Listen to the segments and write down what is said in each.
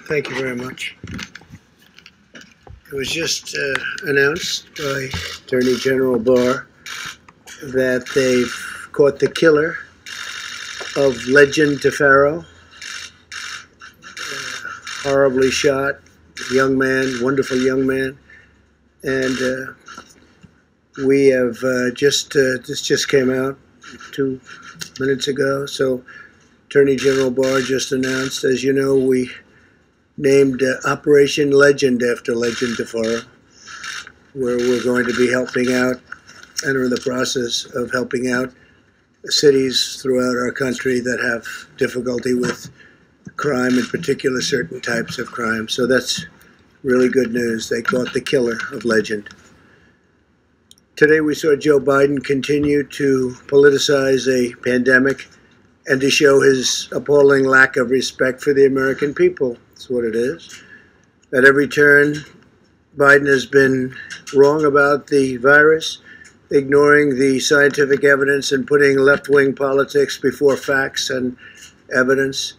Thank you very much. It was just announced by Attorney General Barr that they've caught the killer of legend to Pharaoh. Horribly shot, young man, wonderful young man. And we have this just came out 2 minutes ago. So Attorney General Barr just announced, as you know, we named Operation Legend after Legend to Pharaoh, where we're going to be helping out and are in the process of helping out cities throughout our country that have difficulty with crime, in particular certain types of crime. So that's really good news. They caught the killer of legend. Today we saw Joe Biden continue to politicize a pandemic and to show his appalling lack of respect for the American people. That's what it is. At every turn, Biden has been wrong about the virus, ignoring the scientific evidence and putting left-wing politics before facts and evidence.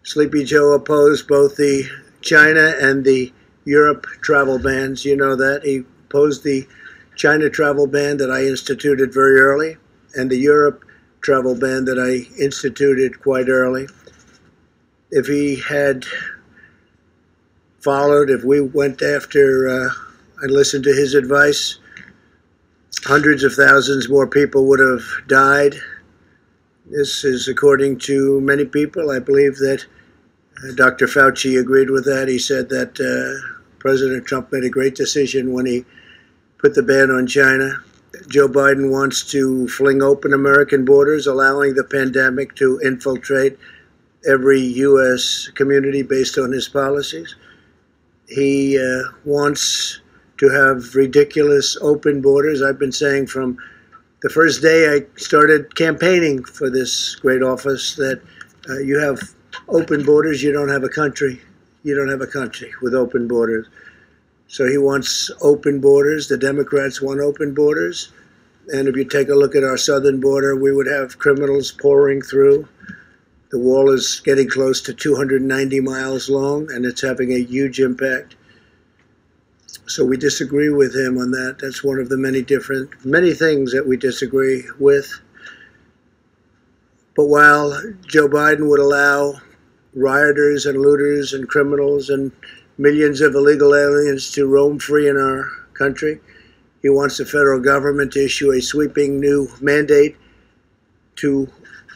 Sleepy Joe opposed both the China and the Europe travel bans. You know that. He opposed the China travel ban that I instituted very early, and the Europe travel ban that I instituted quite early. If he had followed, if we went after and listened to his advice, hundreds of thousands more people would have died. This is according to many people. I believe that Dr. Fauci agreed with that. He said that President Trump made a great decision when he put the ban on China. Joe Biden wants to fling open American borders, allowing the pandemic to infiltrate every U.S. community based on his policies. He wants to have ridiculous open borders. I've been saying from the first day I started campaigning for this great office that you have open borders, you don't have a country. You don't have a country with open borders. So he wants open borders. The Democrats want open borders. And if you take a look at our southern border, we would have criminals pouring through. The wall is getting close to 290 miles long, and it's having a huge impact. So we disagree with him on that. That's one of the many things that we disagree with. But while Joe Biden would allow rioters and looters and criminals and millions of illegal aliens to roam free in our country, he wants the federal government to issue a sweeping new mandate to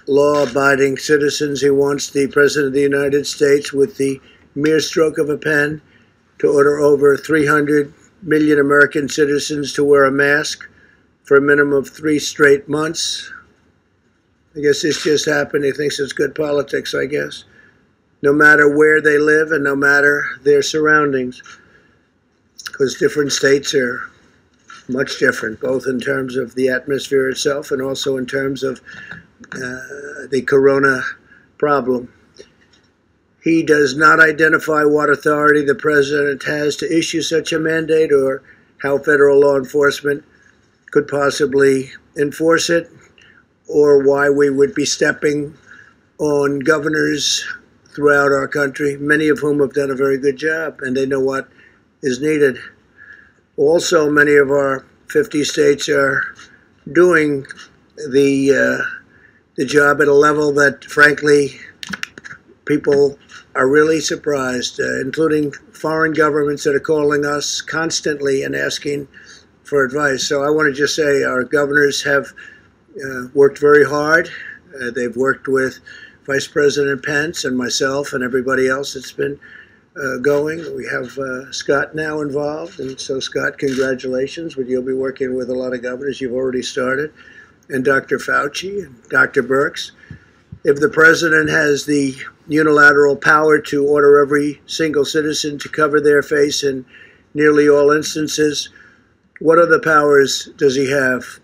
law-abiding citizens. He wants the President of the United States, with the mere stroke of a pen, to order over 300 million American citizens to wear a mask for a minimum of 3 straight months. I guess this just happened. He thinks it's good politics, I guess. No matter where they live and no matter their surroundings, because different states are much different, both in terms of the atmosphere itself and also in terms of the corona problem. He does not identify what authority the president has to issue such a mandate or how federal law enforcement could possibly enforce it, or why we would be stepping on governors throughout our country, many of whom have done a very good job, and they know what is needed. Also, many of our 50 states are doing the job at a level that, frankly, people are really surprised, including foreign governments that are calling us constantly and asking for advice. So I want to just say our governors have worked very hard. They've worked with Vice President Pence and myself and everybody else that's been going. We have Scott now involved, and so Scott, congratulations. You'll be working with a lot of governors. You've already started. And Dr. Fauci and Dr. Birx. If the president has the unilateral power to order every single citizen to cover their face in nearly all instances, what other powers does he have?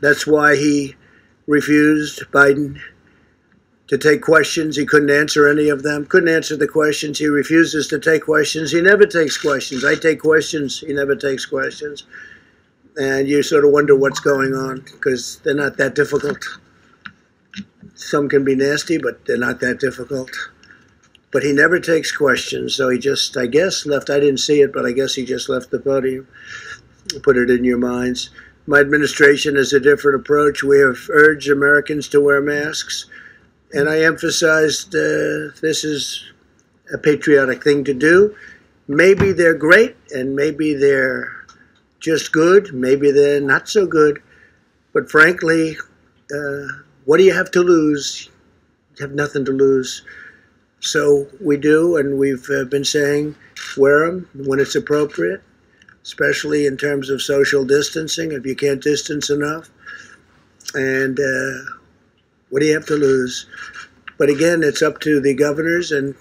That's why he refused, Biden, to take questions. He couldn't answer any of them, couldn't answer the questions. He refuses to take questions. He never takes questions. I take questions. He never takes questions. And you sort of wonder what's going on, because they're not that difficult. Some can be nasty, but they're not that difficult. but he never takes questions. So he just, I guess, left. I didn't see it, but I guess he just left the podium. Put it in your minds. My administration has a different approach. We have urged Americans to wear masks, and I emphasized this is a patriotic thing to do. Maybe they're great, and maybe they're just good. Maybe they're not so good. But frankly, what do you have to lose? You have nothing to lose. So we do, and we've been saying wear them when it's appropriate, especially in terms of social distancing, if you can't distance enough. And what do you have to lose? But again, it's up to the governors, and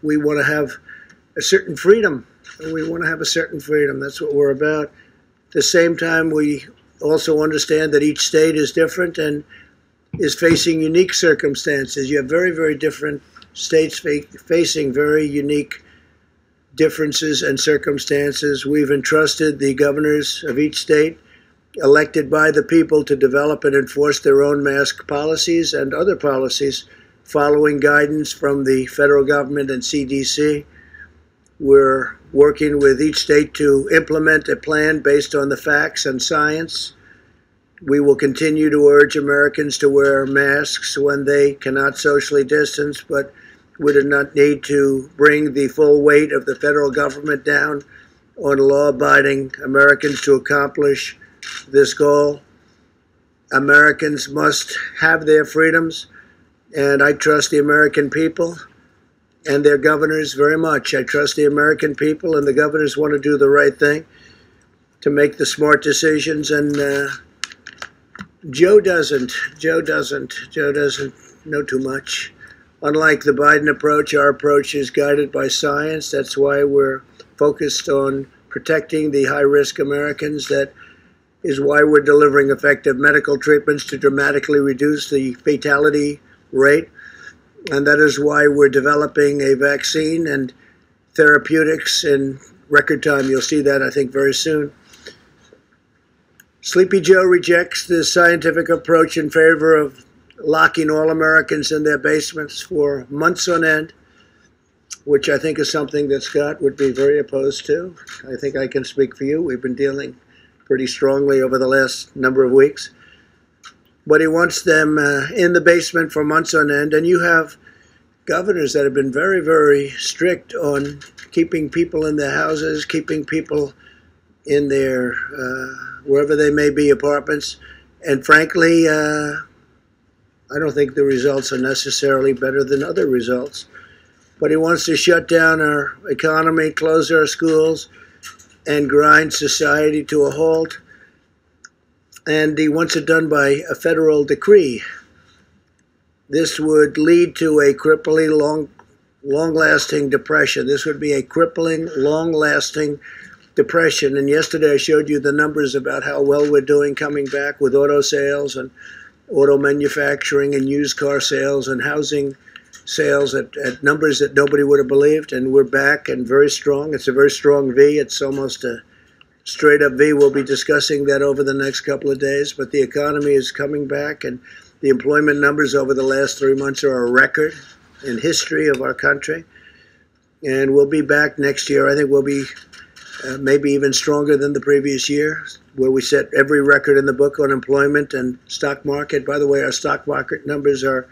we want to have a certain freedom. We want to have a certain freedom. That's what we're about. At the same time, we also understand that each state is different and is facing unique circumstances. You have very, very different states facing very unique differences and circumstances. We've entrusted the governors of each state, elected by the people, to develop and enforce their own mask policies and other policies, following guidance from the federal government and CDC. We're working with each state to implement a plan based on the facts and science. We will continue to urge Americans to wear masks when they cannot socially distance, but we do not need to bring the full weight of the federal government down on law-abiding Americans to accomplish this goal. Americans must have their freedoms, and I trust the American people and their governors very much. I trust the American people, and the governors want to do the right thing to make the smart decisions, and Joe doesn't know too much. Unlike the Biden approach, our approach is guided by science. That's why we're focused on protecting the high-risk Americans. That is why we're delivering effective medical treatments to dramatically reduce the fatality rate. And that is why we're developing a vaccine and therapeutics in record time. You'll see that, I think, very soon. Sleepy Joe rejects the scientific approach in favor of locking all Americans in their basements for months on end, which I think is something that Scott would be very opposed to. I think I can speak for you. We've been dealing pretty strongly over the last number of weeks. But he wants them in the basement for months on end. And you have governors that have been very, very strict on keeping people in their houses, keeping people in their, wherever they may be, apartments. And frankly, I don't think the results are necessarily better than other results. But he wants to shut down our economy, close our schools, and grind society to a halt. And he wants it done by a federal decree. This would lead to a crippling, long-lasting depression. This would be a crippling, long-lasting depression. And yesterday I showed you the numbers about how well we're doing coming back with auto sales and auto manufacturing and used car sales and housing sales at numbers that nobody would have believed. And we're back and very strong. It's a very strong V. It's almost a straight up V. We'll be discussing that over the next couple of days. But the economy is coming back, and the employment numbers over the last 3 months are a record in history of our country. And we'll be back next year. I think we'll be maybe even stronger than the previous year, where we set every record in the book on employment and stock market. By the way, our stock market numbers are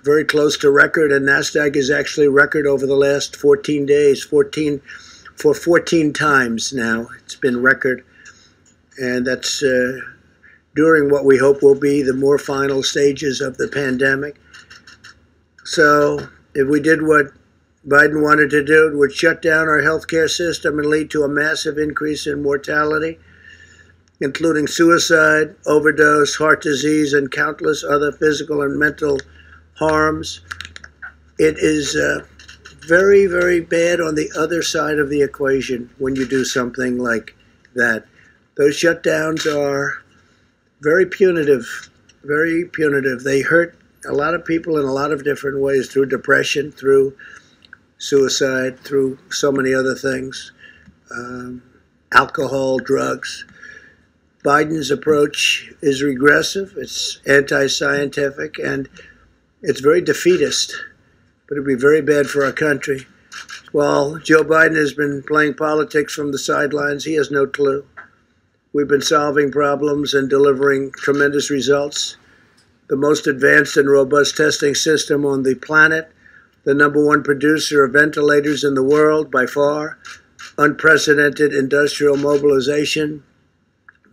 very close to record, and NASDAQ is actually record over the last 14 days, 14 times now. It's been record, and that's during what we hope will be the more final stages of the pandemic. So if we did what Biden wanted to do, it would shut down our healthcare system and lead to a massive increase in mortality, including suicide, overdose, heart disease, and countless other physical and mental harms. It is very, very bad on the other side of the equation when you do something like that. Those shutdowns are very punitive, very punitive. They hurt a lot of people in a lot of different ways, through depression, through suicide, through so many other things, alcohol, drugs. Biden's approach is regressive, it's anti-scientific, and it's very defeatist. but it'll be very bad for our country. While Joe Biden has been playing politics from the sidelines, he has no clue. We've been solving problems and delivering tremendous results. The most advanced and robust testing system on the planet, the #1 producer of ventilators in the world by far, unprecedented industrial mobilization,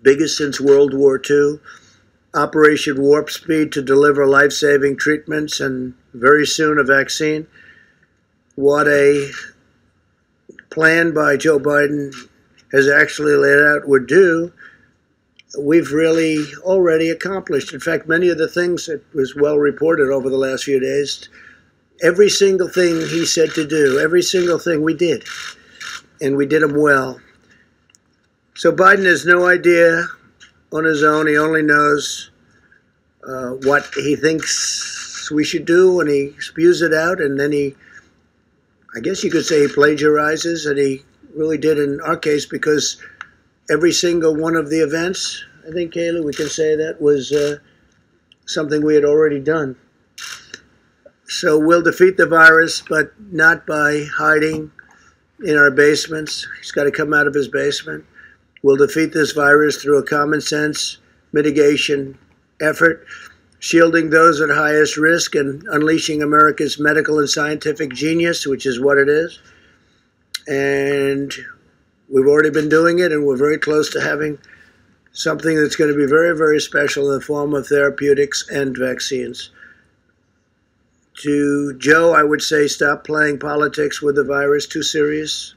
biggest since World War II, Operation Warp Speed to deliver life-saving treatments and very soon a vaccine. What a plan by Joe Biden has actually laid out would do, we've really already accomplished. In fact, many of the things that was well reported over the last few days, every single thing he said to do, every single thing we did, and we did them well. So Biden has no idea on his own. He only knows what he thinks we should do, and he spews it out, and then I guess you could say he plagiarizes, and he really did in our case, because every single one of the events, I think, Kayla, we can say that was something we had already done. So we'll defeat the virus, but not by hiding in our basements. He's got to come out of his basement. We'll defeat this virus through a common sense mitigation effort, shielding those at highest risk and unleashing America's medical and scientific genius, which is what it is. And we've already been doing it, and we're very close to having something that's going to be very, very special in the form of therapeutics and vaccines. To Joe, I would say stop playing politics with the virus, too serious.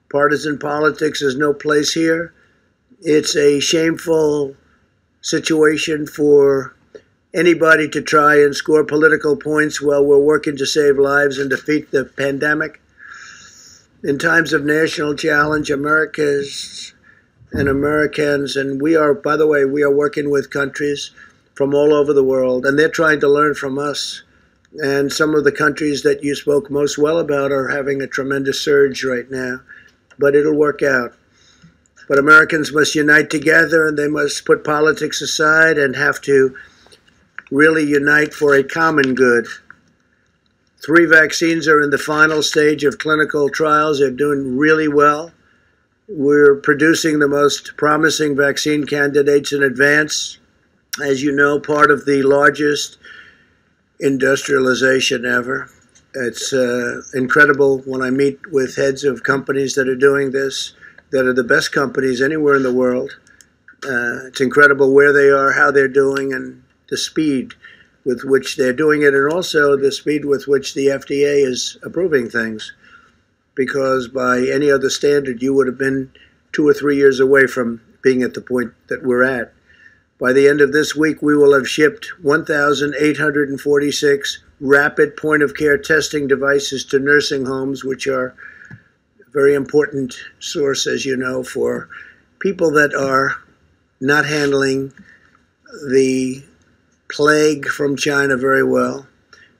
Partisan politics has no place here. It's a shameful situation for anybody to try and score political points while we're working to save lives and defeat the pandemic. In times of national challenge, Americans and Americans, and we are, by the way, we are working with countries from all over the world, and they're trying to learn from us. And some of the countries that you spoke most well about are having a tremendous surge right now, but it'll work out. But Americans must unite together, and they must put politics aside and have to really unite for a common good. 3 vaccines are in the final stage of clinical trials. They're doing really well. We're producing the most promising vaccine candidates in advance. As you know, part of the largest industrialization ever. It's incredible when I meet with heads of companies that are doing this, that are the best companies anywhere in the world. It's incredible where they are, how they're doing, and the speed with which they're doing it, and also the speed with which the FDA is approving things. Because by any other standard, you would have been 2 or 3 years away from being at the point that we're at. By the end of this week, we will have shipped 1,846 rapid point-of-care testing devices to nursing homes, which are a very important source, as you know, for people that are not handling the plague from China very well.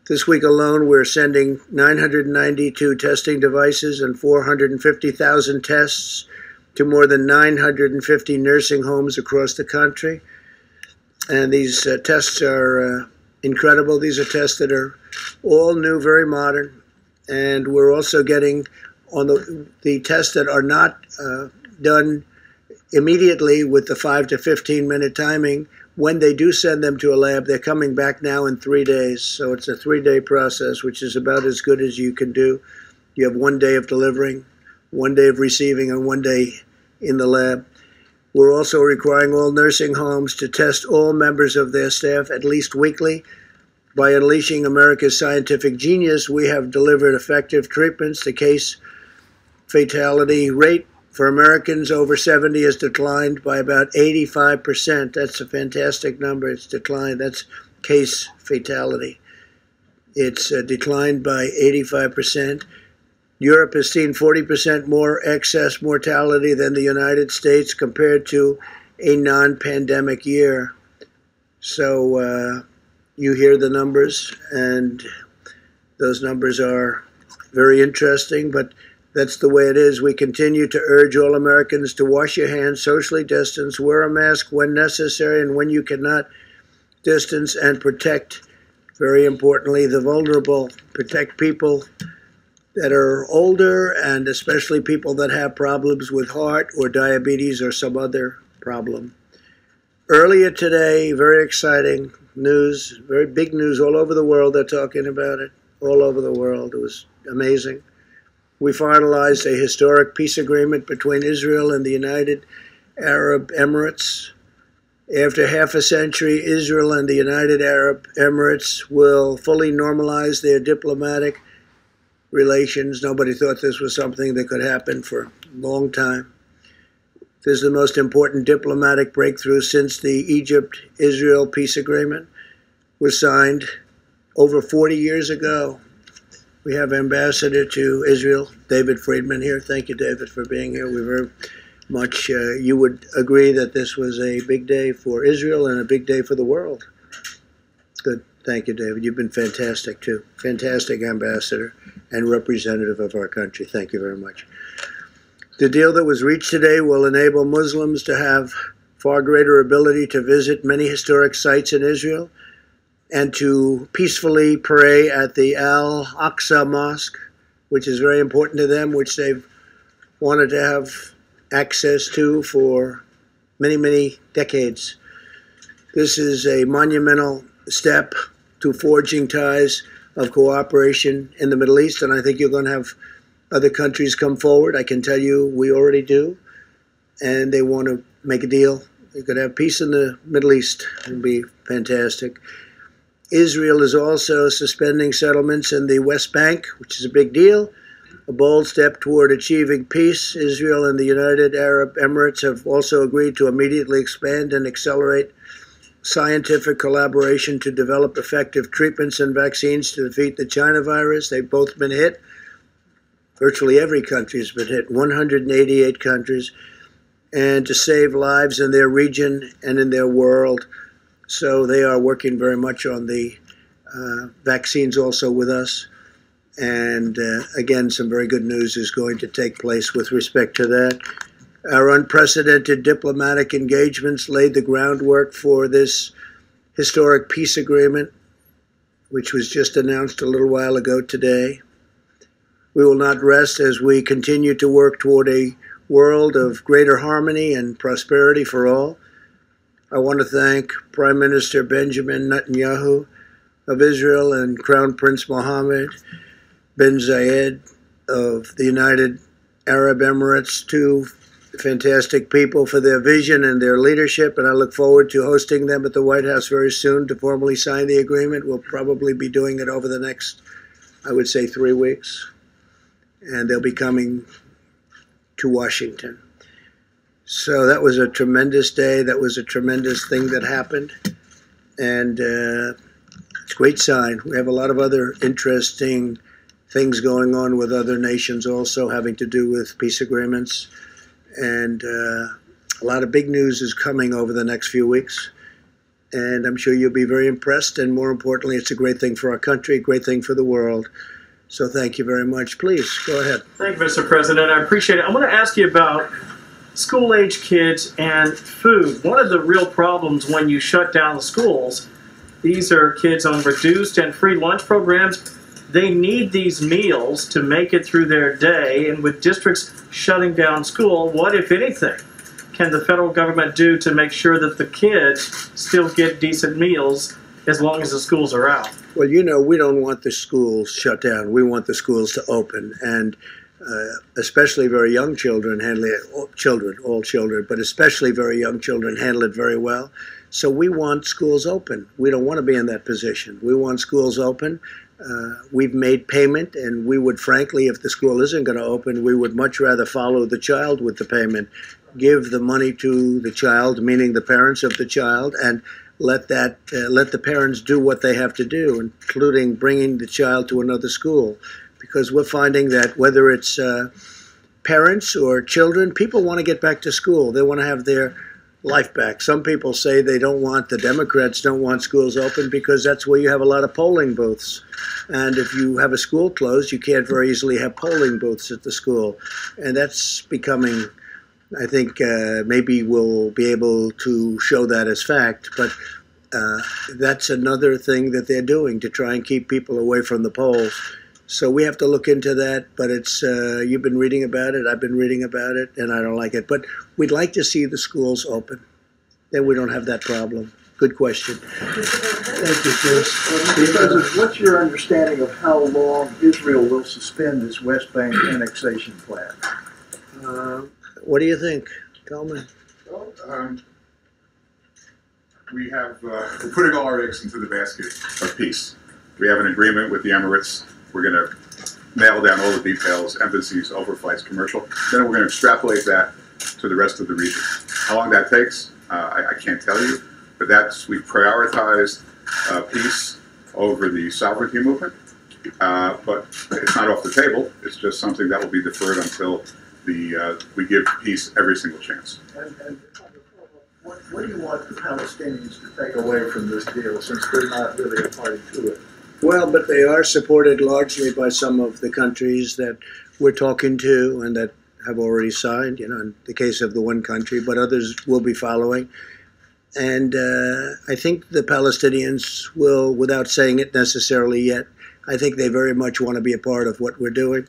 This week alone, we're sending 992 testing devices and 450,000 tests to more than 950 nursing homes across the country. And these tests are incredible. These are tests that are all new, very modern. And we're also getting on the tests that are not done immediately with the 5 to 15 minute timing. When they do send them to a lab, they're coming back now in 3 days. So it's a 3-day process, which is about as good as you can do. You have 1 day of delivering, 1 day of receiving, and 1 day in the lab. We're also requiring all nursing homes to test all members of their staff at least weekly. By unleashing America's scientific genius, we have delivered effective treatments. The case fatality rate for Americans over 70 has declined by about 85%. That's a fantastic number. It's declined. That's case fatality. It's declined by 85%. Europe has seen 40% more excess mortality than the United States compared to a non-pandemic year. So you hear the numbers, and those numbers are very interesting, but that's the way it is. We continue to urge all Americans to wash your hands, socially distance, wear a mask when necessary, and when you cannot, distance and protect Very importantly, the vulnerable, protect people that are older and especially people that have problems with heart or diabetes or some other problem. Earlier today, very exciting news, very big news all over the world. They're talking about it all over the world. It was amazing. We finalized a historic peace agreement between Israel and the United Arab Emirates. After half a century, Israel and the United Arab Emirates will fully normalize their diplomatic relations. Nobody thought this was something that could happen for a long time. This is the most important diplomatic breakthrough since the Egypt-Israel peace agreement was signed over 40 years ago. We have Ambassador to Israel, David Friedman, here. Thank you, David, for being here. We very much, you would agree that this was a big day for Israel and a big day for the world. Good. Thank you, David. You've been fantastic, too. Fantastic ambassador and representative of our country. Thank you very much. The deal that was reached today will enable Muslims to have far greater ability to visit many historic sites in Israel and to peacefully pray at the Al-Aqsa Mosque, which is very important to them, which they've wanted to have access to for many, many decades. This is a monumental step to forging ties of cooperation in the Middle East, and I think you're going to have other countries come forward. I can tell you we already do, and they want to make a deal. We could have peace in the Middle East. It would be fantastic. Israel is also suspending settlements in the West Bank, which is a big deal, a bold step toward achieving peace. Israel and the United Arab Emirates have also agreed to immediately expand and accelerate scientific collaboration to develop effective treatments and vaccines to defeat the China virus. They've both been hit. Virtually every country has been hit, 188 countries, and to save lives in their region and in their world. So they are working very much on the vaccines also with us. And again, some very good news is going to take place with respect to that. Our unprecedented diplomatic engagements laid the groundwork for this historic peace agreement, which was just announced a little while ago today. We will not rest as we continue to work toward a world of greater harmony and prosperity for all. I want to thank Prime Minister Benjamin Netanyahu of Israel and Crown Prince Mohammed bin Zayed of the United Arab Emirates, two fantastic people, for their vision and their leadership, and I look forward to hosting them at the White House very soon to formally sign the agreement. We'll probably be doing it over the next, I would say, 3 weeks, and they'll be coming to Washington. So that was a tremendous day. That was a tremendous thing that happened, and it's a great sign. We have a lot of other interesting things going on with other nations also having to do with peace agreements, and a lot of big news is coming over the next few weeks, and I'm sure you'll be very impressed, and more importantly, it's a great thing for our country, a great thing for the world. So thank you very much. Please, go ahead. Thank you, Mr. President. I appreciate it. I want to ask you about school-age kids and food. One of the real problems when you shut down the schools, these are kids on reduced and free lunch programs. They need these meals to make it through their day, and with districts shutting down school, what, if anything, can the federal government do to make sure that the kids still get decent meals as long as the schools are out? Well, you know, we don't want the schools shut down. We want the schools to open, and especially very young children handle it, all children, but especially very young children handle it very well. So we want schools open. We don't want to be in that position. We want schools open. We've made payment, and we would, frankly, if the school isn't going to open, we would much rather follow the child with the payment, give the money to the child, meaning the parents of the child, and let the parents do what they have to do, including bringing the child to another school. Because we're finding that whether it's parents or children, people want to get back to school. They want to have their life back. Some people say they don't want, the Democrats don't want schools open because that's where you have a lot of polling booths. And if you have a school closed, you can't very easily have polling booths at the school. And that's becoming, I think maybe we'll be able to show that as fact. But That's another thing that they're doing to try and keep people away from the polls. So we have to look into that, but it's you've been reading about it, I've been reading about it, and I don't like it. But we'd like to see the schools open. Then we don't have that problem. Good question. Thank you, Chris. Because what's your understanding of how long Israel will suspend its West Bank annexation plan? What do you think, Coleman? Well, we're putting all our eggs into the basket of peace. We have an agreement with the Emirates. We're going to nail down all the details, embassies, overflights, commercial. Then we're going to extrapolate that to the rest of the region. How long that takes, I can't tell you, but we've prioritized peace over the sovereignty movement. But it's not off the table. It's just something that will be deferred until we give peace every single chance. And what do you want the Palestinians to take away from this deal, since they're not really a party to it? Well, but they are supported largely by some of the countries that we're talking to and that have already signed, in the case of the one country, but others will be following. And I think the Palestinians will, without saying it necessarily yet, I think they very much want to be a part of what we're doing.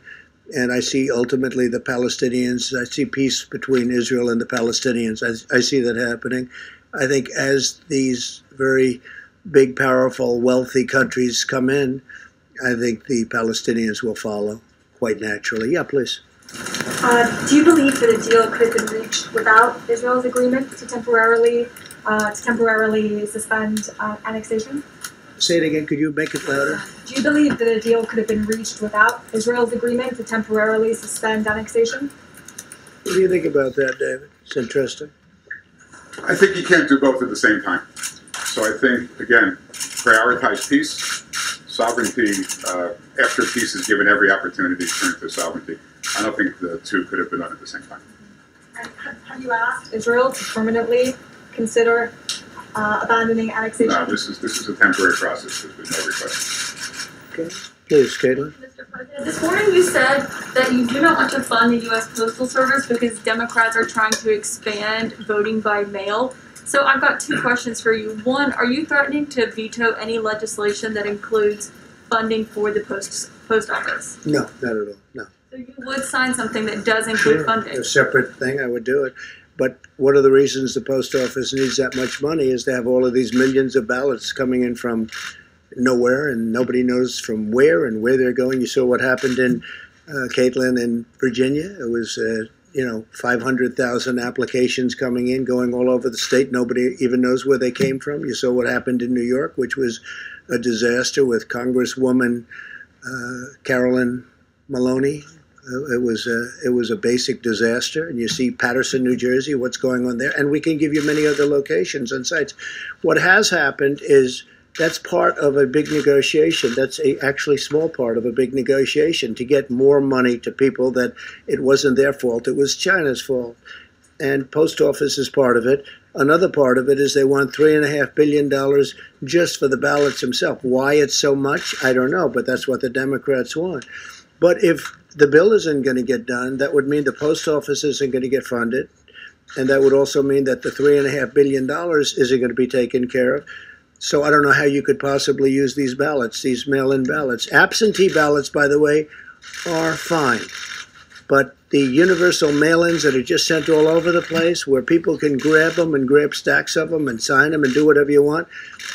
And I see ultimately the Palestinians, I see peace between Israel and the Palestinians. I see that happening. I think as these very big, powerful, wealthy countries come in, I think the Palestinians will follow quite naturally. Yeah, please. Do you believe that a deal could have been reached without Israel's agreement to temporarily suspend annexation? Say it again. Could you make it louder? Do you believe that a deal could have been reached without Israel's agreement to temporarily suspend annexation? What do you think about that, David? It's interesting. I think you can't do both at the same time. So I think, again, prioritize peace, sovereignty. After peace is given every opportunity to turn to sovereignty. I don't think the two could have been done at the same time. Have you asked Israel to permanently consider abandoning annexation? No, this is a temporary process. There's been no request. Okay. Please, Caitlin. Mr. President, this morning you said that you do not want to fund the U.S. Postal Service because Democrats are trying to expand voting by mail. So I've got two questions for you. One, are you threatening to veto any legislation that includes funding for the post office? No, not at all. No. So you would sign something that does include funding? A separate thing, I would do it. But one of the reasons the post office needs that much money is to have all of these millions of ballots coming in from nowhere, and nobody knows from where and where they're going. You saw what happened in Caitlin in Virginia. It was 500,000 applications coming in, going all over the state. Nobody even knows where they came from. You saw what happened in New York, which was a disaster with Congresswoman Carolyn Maloney. It was a basic disaster. And you see Paterson, New Jersey, what's going on there. And we can give you many other locations and sites. What has happened is that's part of a big negotiation. That's actually small part of a big negotiation to get more money to people that it wasn't their fault. It was China's fault. And post office is part of it. Another part of it is they want $3.5 billion just for the ballots themselves. Why it's so much, I don't know, but that's what the Democrats want. But if the bill isn't going to get done, that would mean the post office isn't going to get funded. And that would also mean that the $3.5 billion isn't going to be taken care of. So I don't know how you could possibly use these ballots, these mail-in ballots. Absentee ballots, by the way, are fine. But the universal mail-ins that are just sent all over the place, where people can grab them and grab stacks of them and sign them and do whatever you want,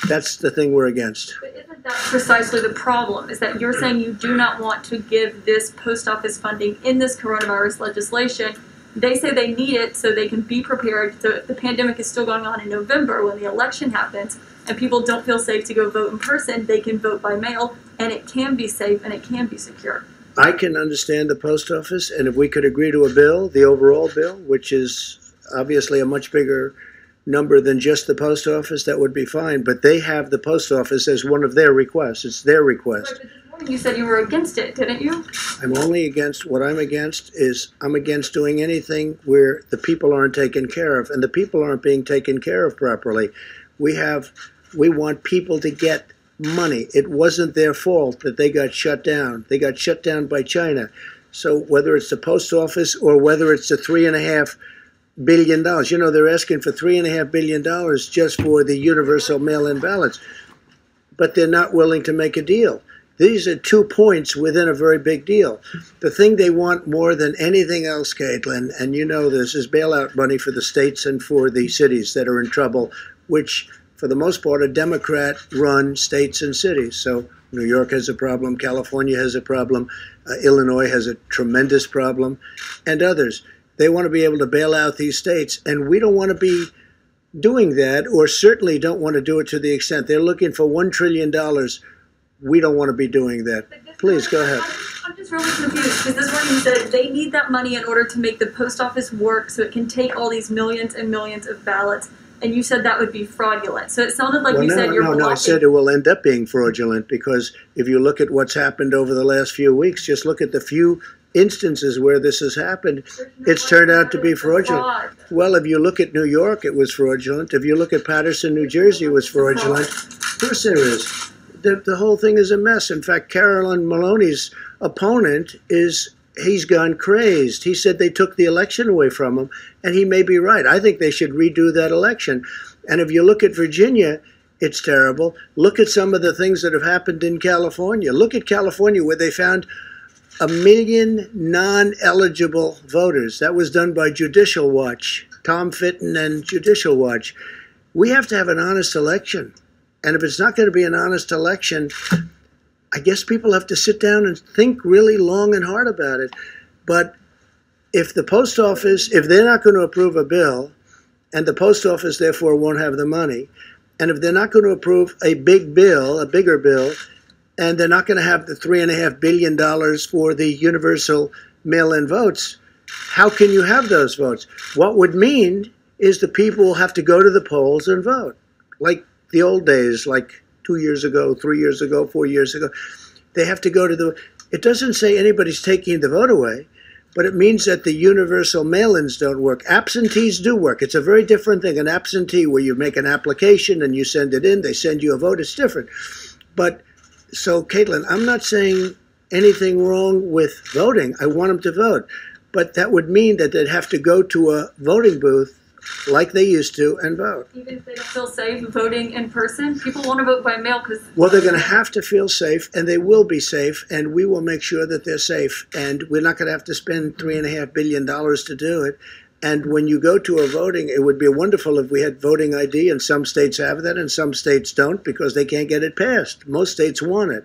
that's the thing we're against. But isn't that precisely the problem, is that you're saying you do not want to give this post office funding in this coronavirus legislation? They say they need it so they can be prepared. So if the pandemic is still going on in November when the election happens and people don't feel safe to go vote in person, they can vote by mail, and it can be safe and it can be secure. I can understand the post office, and if we could agree to a bill, the overall bill, which is obviously a much bigger number than just the post office, that would be fine. But they have the post office as one of their requests. It's their request. But this morning you said you were against it, didn't you? I'm only against, what I'm against is I'm against doing anything where the people aren't taken care of, and the people aren't being taken care of properly. We want people to get money. It wasn't their fault that they got shut down. They got shut down by China. So whether it's the post office or whether it's the $3.5 billion. You know, they're asking for $3.5 billion just for the universal mail-in ballots. But they're not willing to make a deal. These are 2 points within a very big deal. The thing they want more than anything else, Caitlin, and you know this, is bailout money for the states and for the cities that are in trouble, which for the most part are Democrat-run states and cities. So New York has a problem, California has a problem, Illinois has a tremendous problem, and others. They want to be able to bail out these states, and we don't want to be doing that, or certainly don't want to do it to the extent. They're looking for $1 trillion. We don't want to be doing that. Please, go ahead. I'm just really confused, because this morning you said they need that money in order to make the post office work so it can take all these millions and millions of ballots, and you said that would be fraudulent. So it sounded like you said you're blocking. No, I said it will end up being fraudulent, because if you look at what's happened over the last few weeks, just look at the few instances where this has happened, it's turned out to be fraudulent. Well, if you look at New York, it was fraudulent. If you look at Paterson, New Jersey, it was fraudulent. Of course there is. The whole thing is a mess. In fact, Carolyn Maloney's opponent he's gone crazed. He said they took the election away from him, and he may be right. I think they should redo that election. And if you look at Virginia, it's terrible. Look at some of the things that have happened in California. Look at California, where they found 1 million non-eligible voters. That was done by Judicial Watch, Tom Fitton and Judicial Watch. We have to have an honest election. And if it's not going to be an honest election, I guess people have to sit down and think really long and hard about it. But if the post office, if they're not going to approve a bill, and the post office therefore won't have the money, and if they're not going to approve a big bill, a bigger bill, and they're not going to have the $3.5 billion for the universal mail-in votes, how can you have those votes? What would mean is the people will have to go to the polls and vote, like the old days, like 2 years ago, 3 years ago, 4 years ago. They have to go to the, it doesn't say anybody's taking the vote away, but it means that the universal mail-ins don't work. Absentees do work. It's a very different thing. An absentee, where you make an application and you send it in, they send you a vote, it's different. But, so Caitlin, I'm not saying anything wrong with voting. I want them to vote. But that would mean that they'd have to go to a voting booth like they used to and vote. Even if they don't feel safe voting in person, people want to vote by mail because... Well, they're going to have to feel safe, and they will be safe, and we will make sure that they're safe. And we're not going to have to spend $3.5 billion to do it. And when you go to a voting, it would be wonderful if we had voting ID, and some states have that and some states don't because they can't get it passed. Most states want it.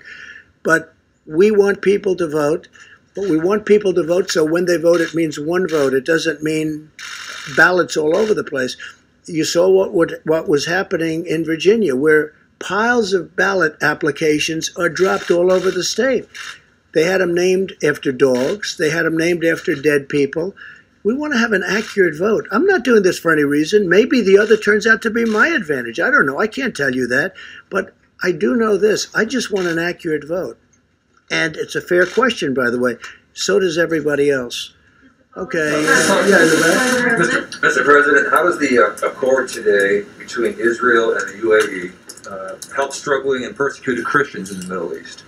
But we want people to vote. But we want people to vote, so when they vote, it means one vote. It doesn't mean ballots all over the place. You saw what was happening in Virginia, where piles of ballot applications are dropped all over the state. They had them named after dogs. They had them named after dead people. We want to have an accurate vote. I'm not doing this for any reason. Maybe the other turns out to be my advantage. I don't know. I can't tell you that. But I do know this. I just want an accurate vote. And it's a fair question, by the way. So does everybody else. Okay. Mr. President, how does the accord today between Israel and the UAE help struggling and persecuted Christians in the Middle East?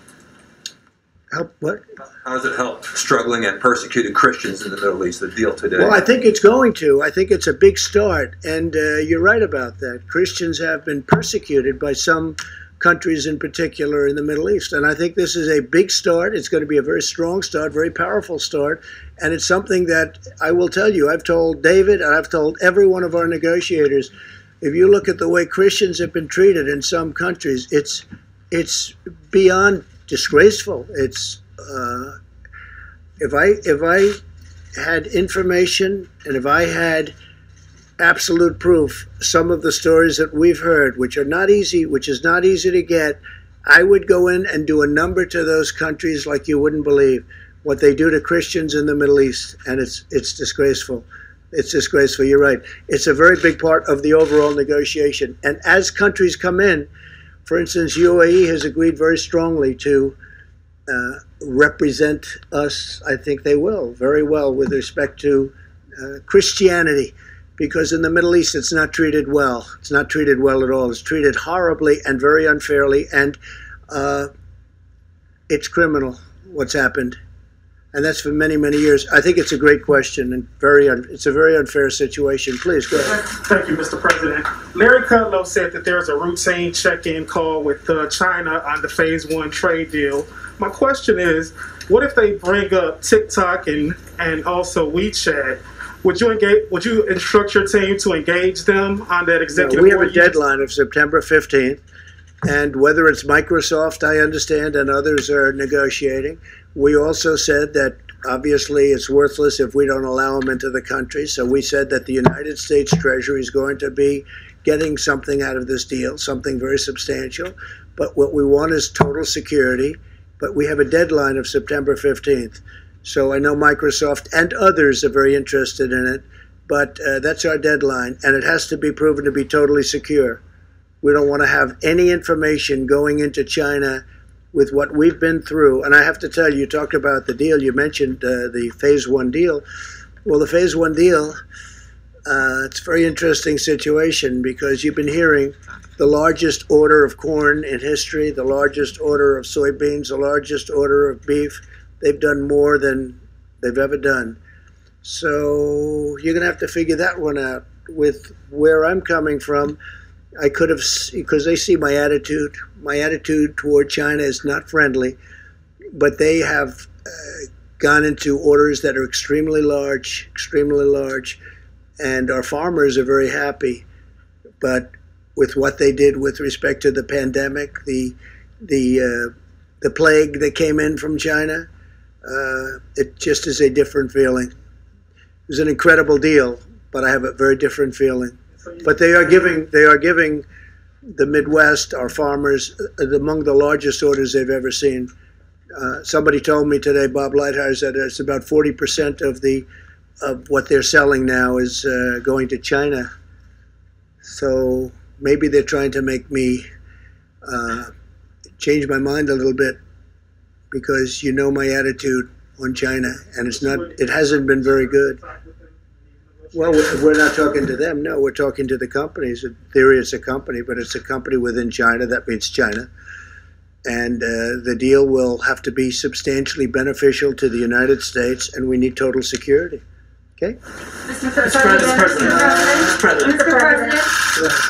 Help what? How does it help struggling and persecuted Christians in the Middle East, the deal today? Well, I think it's going to. I think it's a big start. And you're right about that. Christians have been persecuted by some countries in particular in the Middle East. And I think this is a big start. It's going to be a very strong start, very powerful start. And it's something that I will tell you, I've told David and I've told every one of our negotiators, if you look at the way Christians have been treated in some countries, it's beyond disgraceful. It's if I had information and if I had absolute proof, some of the stories that we've heard, which is not easy to get, I would go in and do a number to those countries like you wouldn't believe what they do to Christians in the Middle East, and it's disgraceful. It's disgraceful. You're right. It's a very big part of the overall negotiation. And as countries come in, for instance, UAE has agreed very strongly to represent us. I think they will very well with respect to Christianity. Because in the Middle East, it's not treated well. It's not treated well at all. It's treated horribly and very unfairly, and it's criminal what's happened. And that's for many, many years. I think it's a great question and it's a very unfair situation. Please, go ahead. Thank you, Mr. President. Larry Kudlow said that there's a routine check-in call with China on the Phase 1 trade deal. My question is, what if they bring up TikTok and also WeChat? Would you instruct your team to engage them on that executive order? We have a deadline of September 15th. And whether it's Microsoft, I understand, and others are negotiating. We also said that obviously it's worthless if we don't allow them into the country. So we said that the United States Treasury is going to be getting something out of this deal, something very substantial. But what we want is total security. But we have a deadline of September 15th. So I know Microsoft and others are very interested in it. But that's our deadline. And it has to be proven to be totally secure. We don't want to have any information going into China with what we've been through. And I have to tell you, you talked about the deal. You mentioned the Phase 1 deal. Well, the Phase 1 deal, it's a very interesting situation because you've been hearing the largest order of corn in history, the largest order of soybeans, the largest order of beef. They've done more than they've ever done. So you're going to have to figure that one out. With where I'm coming from, I could have, because they see my attitude. My attitude toward China is not friendly, but they have gone into orders that are extremely large, and our farmers are very happy. But with what they did with respect to the pandemic, the plague that came in from China, it just is a different feeling. It was an incredible deal, but I have a very different feeling. But they are giving the Midwest, our farmers, among the largest orders they've ever seen. Somebody told me today, Bob Lighthizer, that it's about 40% of what they're selling now is going to China. So maybe they're trying to make me change my mind a little bit, because you know my attitude on China, and it hasn't been very good. Well, we're not talking to them. No, we're talking to the companies. In theory, it's a company, but it's a company within China. That means China. And the deal will have to be substantially beneficial to the United States, and we need total security. Okay? Mr. President.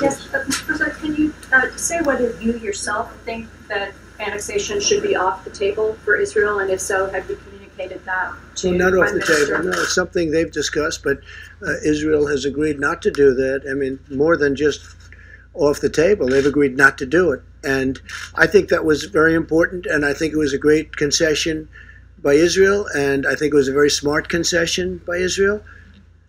Yes, Mr. President, can you say whether you yourself think that annexation should be off the table for Israel, and if so, have you communicated that to Not off Prime the Minister? table. No, it's something they've discussed, but Israel has agreed not to do that. I mean, more than just off the table, they've agreed not to do it. And I think that was very important, and I think it was a great concession by Israel, and I think it was a very smart concession by Israel.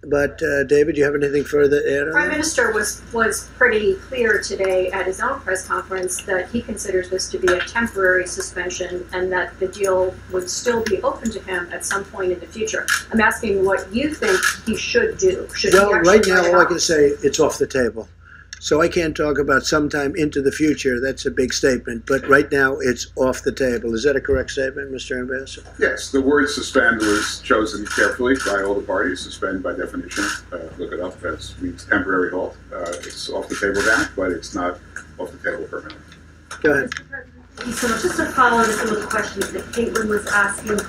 But David, do you have anything further to add on Prime that? Minister was pretty clear today at his own press conference that he considers this to be a temporary suspension and that the deal would still be open to him at some point in the future. I'm asking what you think he should do. Should he Well, actually right now, write it all I off? can say, it's off the table. So I can't talk about sometime into the future. That's a big statement. But right now, it's off the table. Is that a correct statement, Mr. Ambassador? Yes, the word suspend was chosen carefully by all the parties. Suspend, by definition, look it up, that means temporary halt. It's off the table now, but it's not off the table permanently. Go ahead. Thank you so much. Just to follow to some of the questions that Caitlin was asking,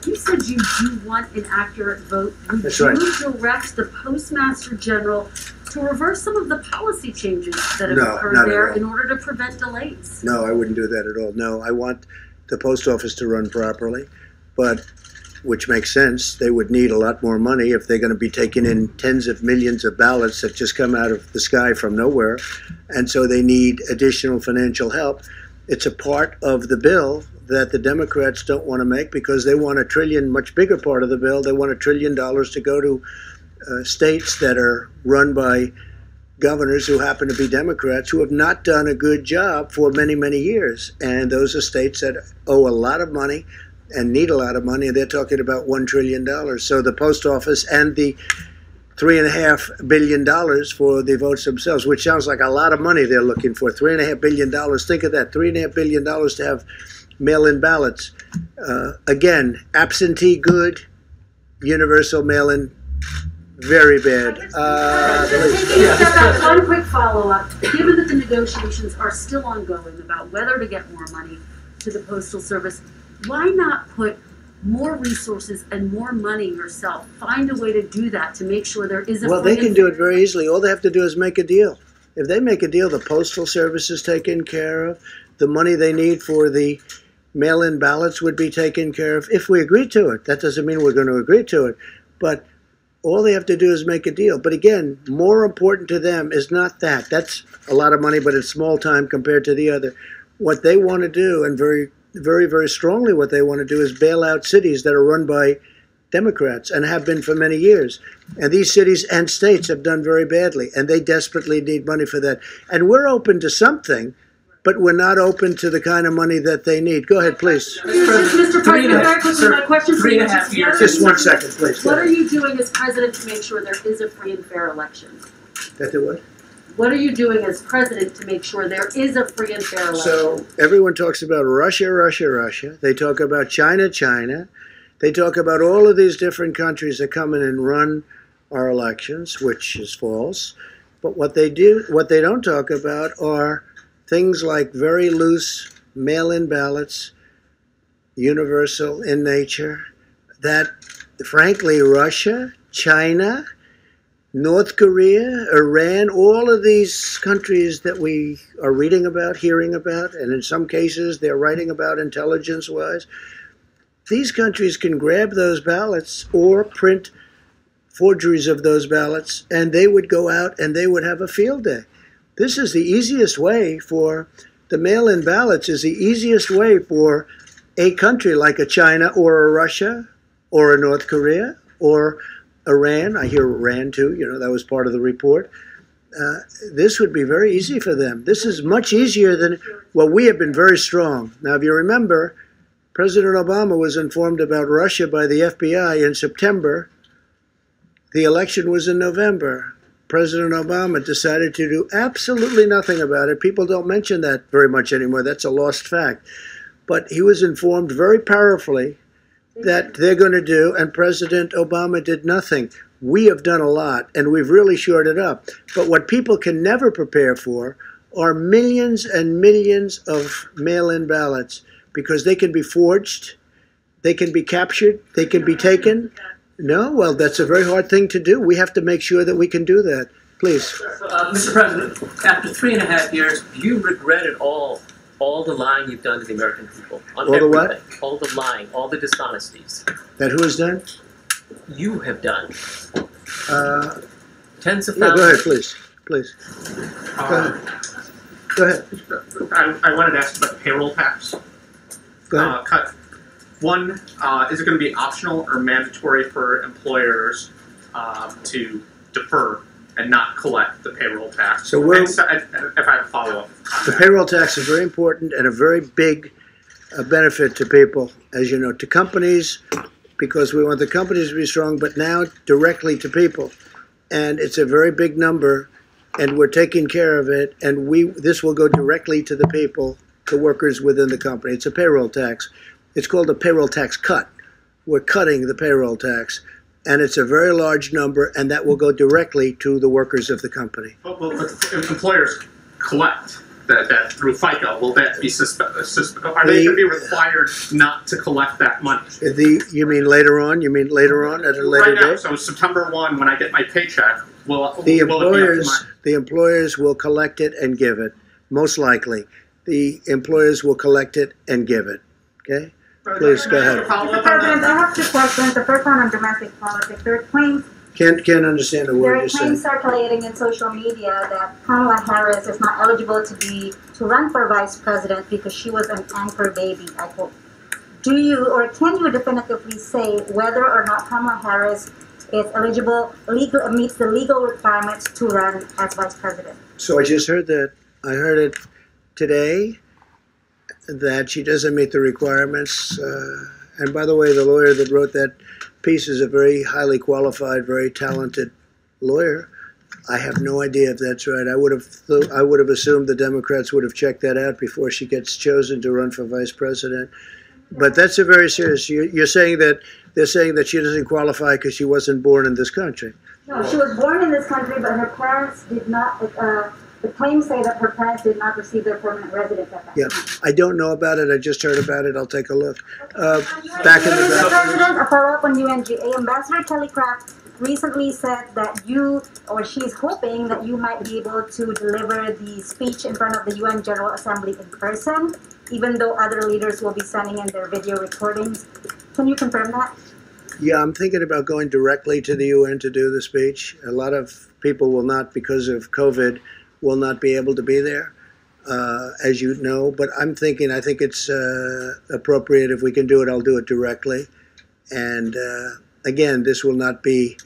you said you do want an accurate vote. Would That's you right. direct the Postmaster General to reverse some of the policy changes that have No, occurred not at there all. in order to prevent delays? No, I wouldn't do that at all. No, I want the post office to run properly, but which makes sense. They would need a lot more money if they're going to be taking in tens of millions of ballots that just come out of the sky from nowhere. And so they need additional financial help. It's a part of the bill that the Democrats don't want to make because they want $1 trillion, much bigger part of the bill. They want $1 trillion to go to states that are run by governors who happen to be Democrats who have not done a good job for many, many years. And those are states that owe a lot of money and need a lot of money. And they're talking about $1 trillion. So the post office and the $3.5 billion for the votes themselves, which sounds like a lot of money they're looking for. $3.5 billion. Think of that. $3.5 billion to have mail-in ballots. Again, absentee good, universal mail-in very bad. One quick follow-up. Given that the negotiations are still ongoing about whether to get more money to the Postal Service, why not put more resources and more money yourself. Find a way to do that to make sure there is a Well, they can do it very easily. All they have to do is make a deal. If they make a deal, the postal service is taken care of. The money they need for the mail-in ballots would be taken care of. If we agree to it, that doesn't mean we're going to agree to it. But all they have to do is make a deal. But again, more important to them is not that. That's a lot of money, but it's small time compared to the other. What they want to do, and very, very, very strongly what they want to do, is bail out cities that are run by Democrats and have been for many years. And these cities and states have done very badly, and they desperately need money for that. And we're open to something, but we're not open to the kind of money that they need. Go ahead, please. Mr. President, very quickly, my question to you is, 3.5 years. Just 1 second, please. what are you doing as president to make sure there is a free and fair election? That the what? What are you doing as president to make sure there is a free and fair election? So everyone talks about Russia, Russia, Russia. They talk about China, China. They talk about all of these different countries that come in and run our elections, which is false. But what they don't talk about are things like very loose mail-in ballots, universal in nature, that frankly Russia, China, North Korea, Iran, all of these countries that we are reading about, hearing about, and in some cases they're writing about intelligence-wise, these countries can grab those ballots or print forgeries of those ballots, and they would go out and they would have a field day. This is the easiest way for the mail-in ballots, is the easiest way for a country like a China or a Russia or a North Korea or Iran. I hear Iran too, you know, that was part of the report. This would be very easy for them. This is much easier than, well, we have been very strong. Now, if you remember, President Obama was informed about Russia by the FBI in September. The election was in November. President Obama decided to do absolutely nothing about it. People don't mention that very much anymore. That's a lost fact. But he was informed very powerfully that they're going to do, and President Obama did nothing. We have done a lot, and we've really shored it up. But what people can never prepare for are millions and millions of mail-in ballots, because they can be forged, they can be captured, they can be taken. No, well, that's a very hard thing to do. We have to make sure that we can do that. Please. Mr. President, after 3.5 years, do you regret at all the lying you've done to the American people? On All the what? everything? All the lying, all the dishonesties. That who has done? You have done. Tens of thousands. Yeah, go ahead, please. Please. Go ahead. Go ahead. I wanted to ask about the payroll tax Go ahead. cut. One, is it going to be optional or mandatory for employers to defer and not collect the payroll tax? So we're- if I have a follow-up on The that. payroll tax is very important and a very big benefit to people, as you know, to companies, because we want the companies to be strong, but now directly to people. And it's a very big number, and we're taking care of it, and this will go directly to the people, the workers within the company. It's a payroll tax. It's called a payroll tax cut. We're cutting the payroll tax, and it's a very large number, and that will go directly to the workers of the company. Well, if employers collect that through FICA, will that be are they going to be required not to collect that money? You mean later on? You mean later on at a later Right now, date? so September 1, when I get my paycheck, will it The be up to employers, my... the employers will collect it and give it, most likely. The employers will collect it and give it. Okay? Please, go ahead. Mr. President, I have two questions. The first one on domestic politics. There are claims Can't understand a There word are you're claims saying. circulating in social media that Kamala Harris is not eligible to run for vice president because she was an anchor baby, I quote. Do you or can you definitively say whether or not Kamala Harris is eligible, meets the legal requirements to run as vice president? So I just heard that. I heard it today that she doesn't meet the requirements. And by the way, the lawyer that wrote that piece is a very highly qualified, very talented lawyer. I have no idea if that's right. I would have assumed the Democrats would have checked that out before she gets chosen to run for vice president. But that's a very serious. You're saying that they're saying that she doesn't qualify because she wasn't born in this country. No, she was born in this country, but her parents did not The claims say that her parents did not receive their permanent residence at that time. I don't know about it. I just heard about it. I'll take a look. Back in the Mr. President, a follow-up on UNGA. Ambassador Kelly Craft recently said that you, or she's hoping that you might be able to deliver the speech in front of the UN General Assembly in person, even though other leaders will be sending in their video recordings. Can you confirm that? Yeah, I'm thinking about going directly to the UN to do the speech. A lot of people will not, because of COVID, will not be able to be there, as you know. But I think it's appropriate if we can do it. I'll do it directly. And again, this will not be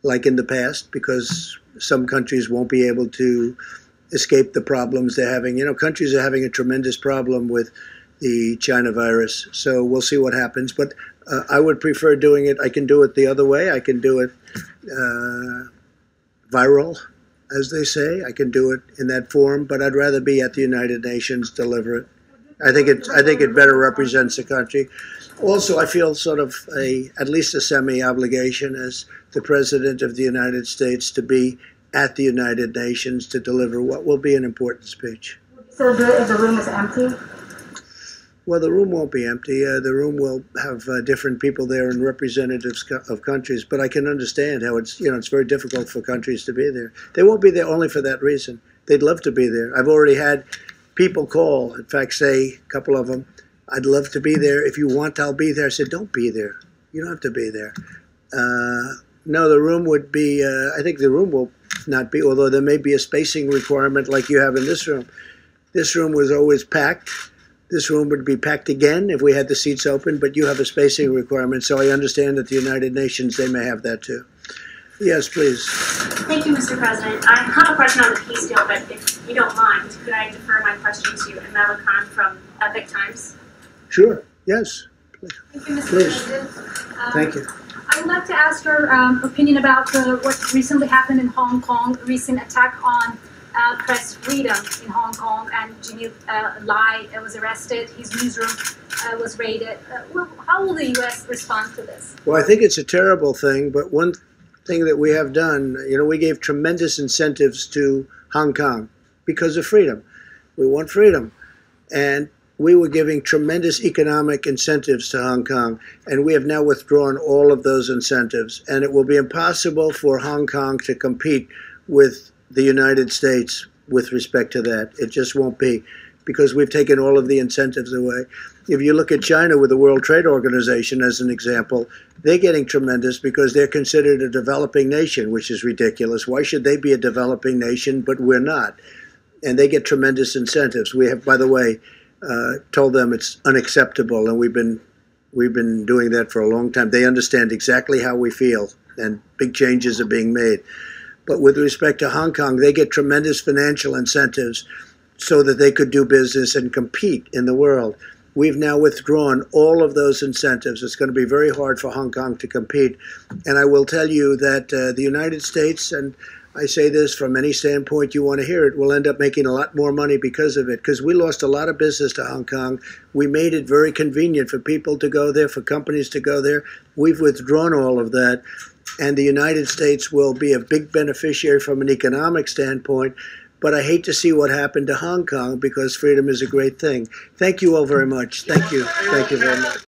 like in the past, because some countries won't be able to escape the problems they're having. You know, countries are having a tremendous problem with the China virus. So we'll see what happens. But I would prefer doing it. I can do it the other way. I can do it viral, as they say. I can do it in that form, but I'd rather be at the United Nations, deliver it. I think it better represents the country. Also, I feel sort of at least a semi-obligation as the President of the United States to be at the United Nations to deliver what will be an important speech. So if the room is empty? Well, the room won't be empty. The room will have different people there and representatives of countries. But I can understand how it's very difficult for countries to be there. They won't be there only for that reason. They'd love to be there. I've already had people call, in fact, say, a couple of them, "I'd love to be there. If you want, I'll be there." I said, "Don't be there. You don't have to be there." No, the room would be, I think the room will not be, although there may be a spacing requirement like you have in this room. This room was always packed. This room would be packed again if we had the seats open, but you have a spacing requirement, so I understand that the United Nations, they may have that too. Yes, please. Thank you, Mr. President. I have a question on the peace deal, but if you don't mind, could I defer my question to Amela Khan from Epic Times? Sure, yes. Thank you, Mr. Please. President. Thank you. I would like to ask your opinion about what recently happened in Hong Kong, recent attack on press freedom in Hong Kong, and Jimmy Lai was arrested, his newsroom was raided. How will the U.S. respond to this? Well, I think it's a terrible thing, but one thing that we have done, we gave tremendous incentives to Hong Kong because of freedom. We want freedom. And we were giving tremendous economic incentives to Hong Kong, and we have now withdrawn all of those incentives. And it will be impossible for Hong Kong to compete with the United States with respect to that. It just won't be, because we've taken all of the incentives away. If you look at China with the World Trade Organization as an example, they're getting tremendous because they're considered a developing nation, which is ridiculous. Why should they be a developing nation, but we're not? And they get tremendous incentives. We have, by the way, told them it's unacceptable, and we've been doing that for a long time. They understand exactly how we feel, and big changes are being made. But with respect to Hong Kong, they get tremendous financial incentives so that they could do business and compete in the world. We've now withdrawn all of those incentives. It's going to be very hard for Hong Kong to compete. And I will tell you that the United States, and I say this from any standpoint you want to hear it, will end up making a lot more money because of it, because we lost a lot of business to Hong Kong. We made it very convenient for people to go there, for companies to go there. We've withdrawn all of that. And the United States will be a big beneficiary from an economic standpoint. But I hate to see what happened to Hong Kong, because freedom is a great thing. Thank you all very much. Thank you. Thank you very much.